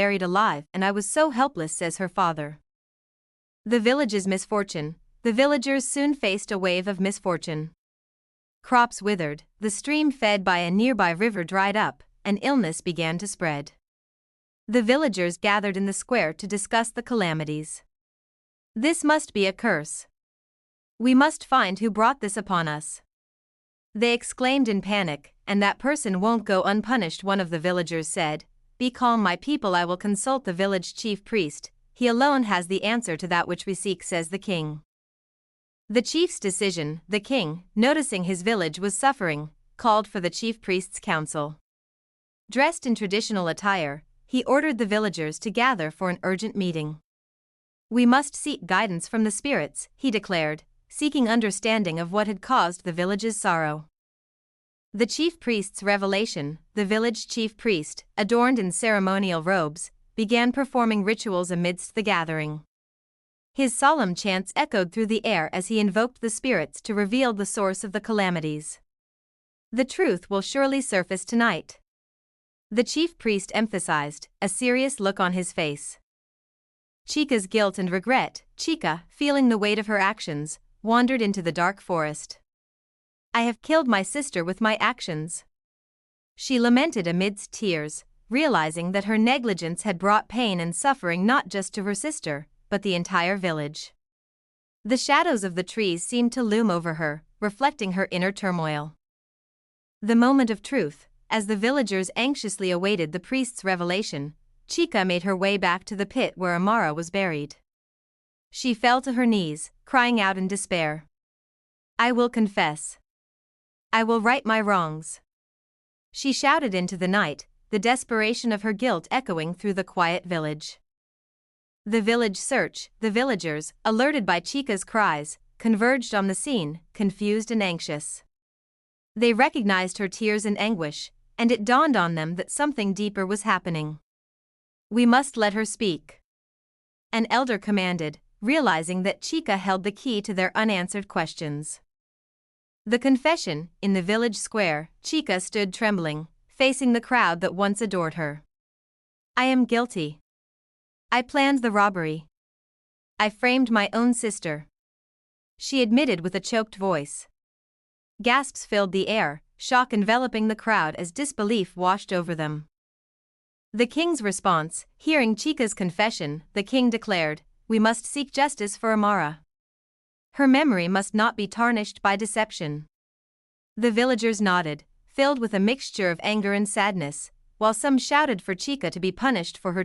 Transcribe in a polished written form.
buried alive and I was so helpless, says her father. The village's misfortune. The villagers soon faced a wave of misfortune. Crops withered, the stream fed by a nearby river dried up, and illness began to spread. The villagers gathered in the square to discuss the calamities. This must be a curse. We must find who brought this upon us. They exclaimed in panic, and that person won't go unpunished, one of the villagers said. Be calm, my people, I will consult the village chief priest, he alone has the answer to that which we seek, says the king. The chief's decision. The king, noticing his village was suffering, called for the chief priest's council. Dressed in traditional attire, he ordered the villagers to gather for an urgent meeting. We must seek guidance from the spirits, he declared, seeking understanding of what had caused the village's sorrow. The chief priest's revelation. The village chief priest, adorned in ceremonial robes, began performing rituals amidst the gathering. His solemn chants echoed through the air as he invoked the spirits to reveal the source of the calamities. The truth will surely surface tonight, the chief priest emphasized, a serious look on his face. Chica's guilt and regret. Chica, feeling the weight of her actions, wandered into the dark forest. I have killed my sister with my actions. She lamented amidst tears, realizing that her negligence had brought pain and suffering not just to her sister, but the entire village. The shadows of the trees seemed to loom over her, reflecting her inner turmoil. The moment of truth. As the villagers anxiously awaited the priest's revelation, Chica made her way back to the pit where Amara was buried. She fell to her knees, crying out in despair. I will confess. I will right my wrongs. She shouted into the night, the desperation of her guilt echoing through the quiet village. The village search. The villagers, alerted by Chica's cries, converged on the scene, confused and anxious. They recognized her tears and anguish, and it dawned on them that something deeper was happening. We must let her speak, an elder commanded, realizing that Chica held the key to their unanswered questions. The confession. In the village square, Chica stood trembling, facing the crowd that once adored her. I am guilty. I planned the robbery. I framed my own sister, she admitted with a choked voice. Gasps filled the air, shock enveloping the crowd as disbelief washed over them. The king's response. Hearing Chica's confession, the king declared, we must seek justice for Amara. Her memory must not be tarnished by deception. The villagers nodded, filled with a mixture of anger and sadness, while some shouted for Chica to be punished for her